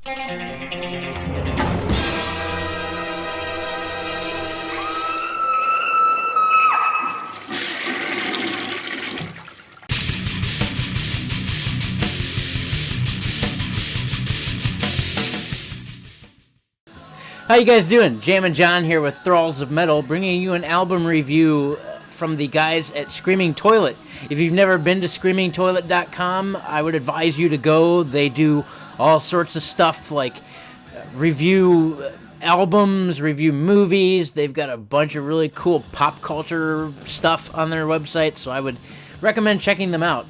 How you guys doing? Jammin' John here with Thralls of Metal, bringing you an album review from the guys at Screaming Toilet. If you've never been to screamingtoilet.com, I would advise you to go. They do all sorts of stuff like review albums, review movies. They've got a bunch of really cool pop culture stuff on their website, so I would recommend checking them out.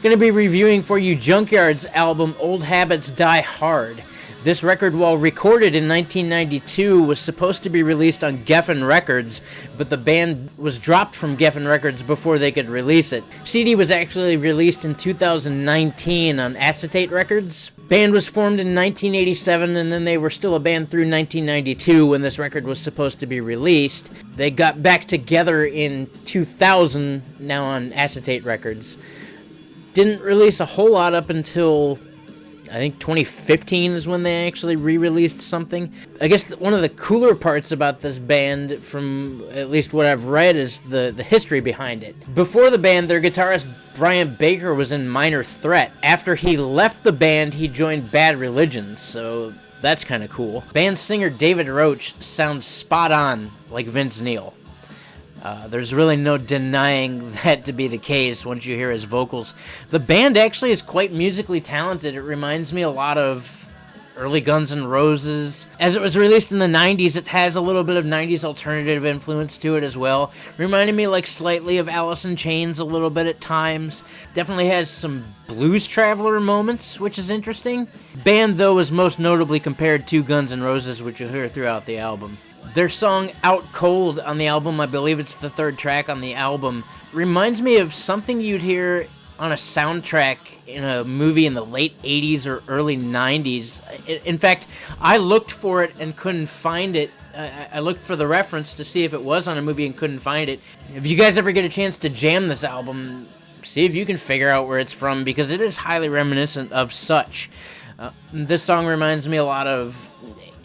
Going to be reviewing for you Junkyard's album Old Habits Die Hard. This record, while recorded in 1992, was supposed to be released on Geffen Records, but the band was dropped from Geffen Records before they could release it. CD was actually released in 2019 on Acetate Records. Band was formed in 1987, and then they were still a band through 1992 when this record was supposed to be released. They got back together in 2000, now on Acetate Records. Didn't release a whole lot up until I think 2015 is when they actually re-released something. I guess one of the cooler parts about this band, from at least what I've read, is the history behind it. Before the band, their guitarist Brian Baker was in Minor Threat. After he left the band, he joined Bad Religion, so that's kind of cool. Band singer David Roach sounds spot on like Vince Neil. There's really no denying that to be the case once you hear his vocals. The band actually is quite musically talented. It reminds me a lot of early Guns N' Roses. As it was released in the 90s, it has a little bit of 90s alternative influence to it as well. Reminded me like slightly of Alice in Chains a little bit at times. Definitely has some Blues Traveler moments, which is interesting. Band, though, is most notably compared to Guns N' Roses, which you'll hear throughout the album. Their song Out Cold on the album, I believe it's the third track on the album, reminds me of something you'd hear on a soundtrack in a movie in the late 80s or early 90s. In fact, I looked for it and couldn't find it. I looked for the reference to see if it was on a movie and couldn't find it. If you guys ever get a chance to jam this album, see if you can figure out where it's from, because it is highly reminiscent of such. This song reminds me a lot of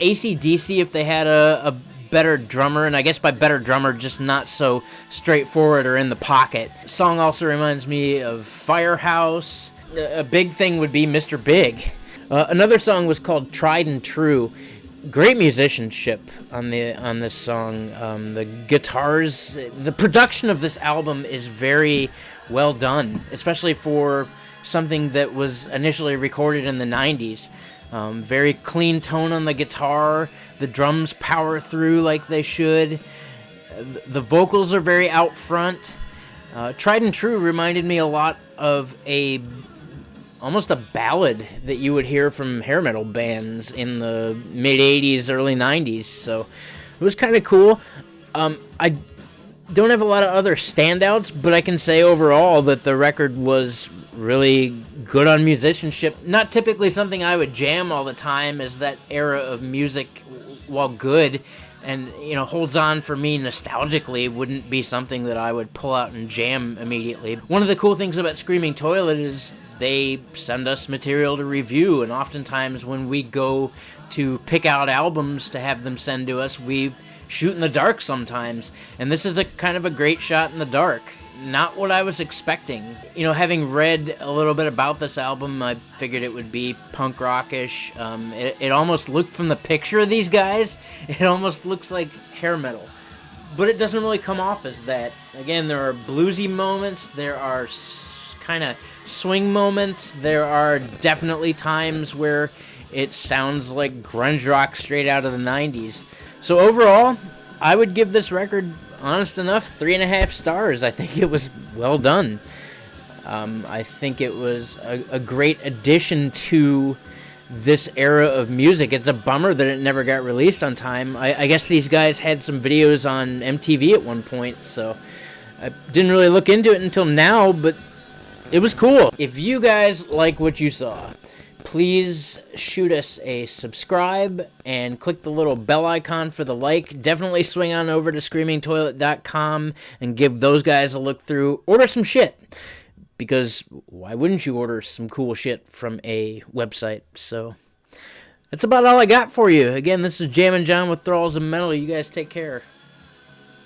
AC/DC if they had a better drummer, and I guess by better drummer, just not so straightforward or in the pocket. The song also reminds me of Firehouse. A big thing would be Mr. Big. Another song was called Tried and True. Great musicianship on this song. The guitars, the production of this album is very well done, especially for something that was initially recorded in the 90s. Very clean tone on the guitar. The drums power through like they should. The vocals are very out front. Tried and True reminded me a lot of almost a ballad that you would hear from hair metal bands in the mid-'80s, early 90s. So it was kind of cool. I don't have a lot of other standouts, but I can say overall that the record was really good on musicianship. Not typically something I would jam all the time, as that era of music, while good and holds on for me nostalgically, wouldn't be something that I would pull out and jam immediately. One of the cool things about Screaming Toilet is they send us material to review, and oftentimes when we go to pick out albums to have them send to us, we shoot in the dark sometimes, and this is a kind of a great shot in the dark. Not what I was expecting. Having read a little bit about this album, I figured it would be punk rockish. It almost looked, from the picture of these guys, it almost looks like hair metal. But it doesn't really come off as that. Again, there are bluesy moments, there are kind of swing moments, there are definitely times where it sounds like grunge rock straight out of the 90s. So overall, I would give this record, honest enough, 3.5 stars. I think it was well done. I think it was a great addition to this era of music. It's a bummer that it never got released on time. I guess these guys had some videos on MTV at one point, so I didn't really look into it until now, but it was cool. If you guys like what you saw, please shoot us a subscribe and click the little bell icon for the like. Definitely swing on over to screamingtoilet.com and give those guys a look through. Order some shit, because why wouldn't you order some cool shit from a website? So That's about all I got for you. Again, this is Jammin' John with Thralls of Metal. You guys take care.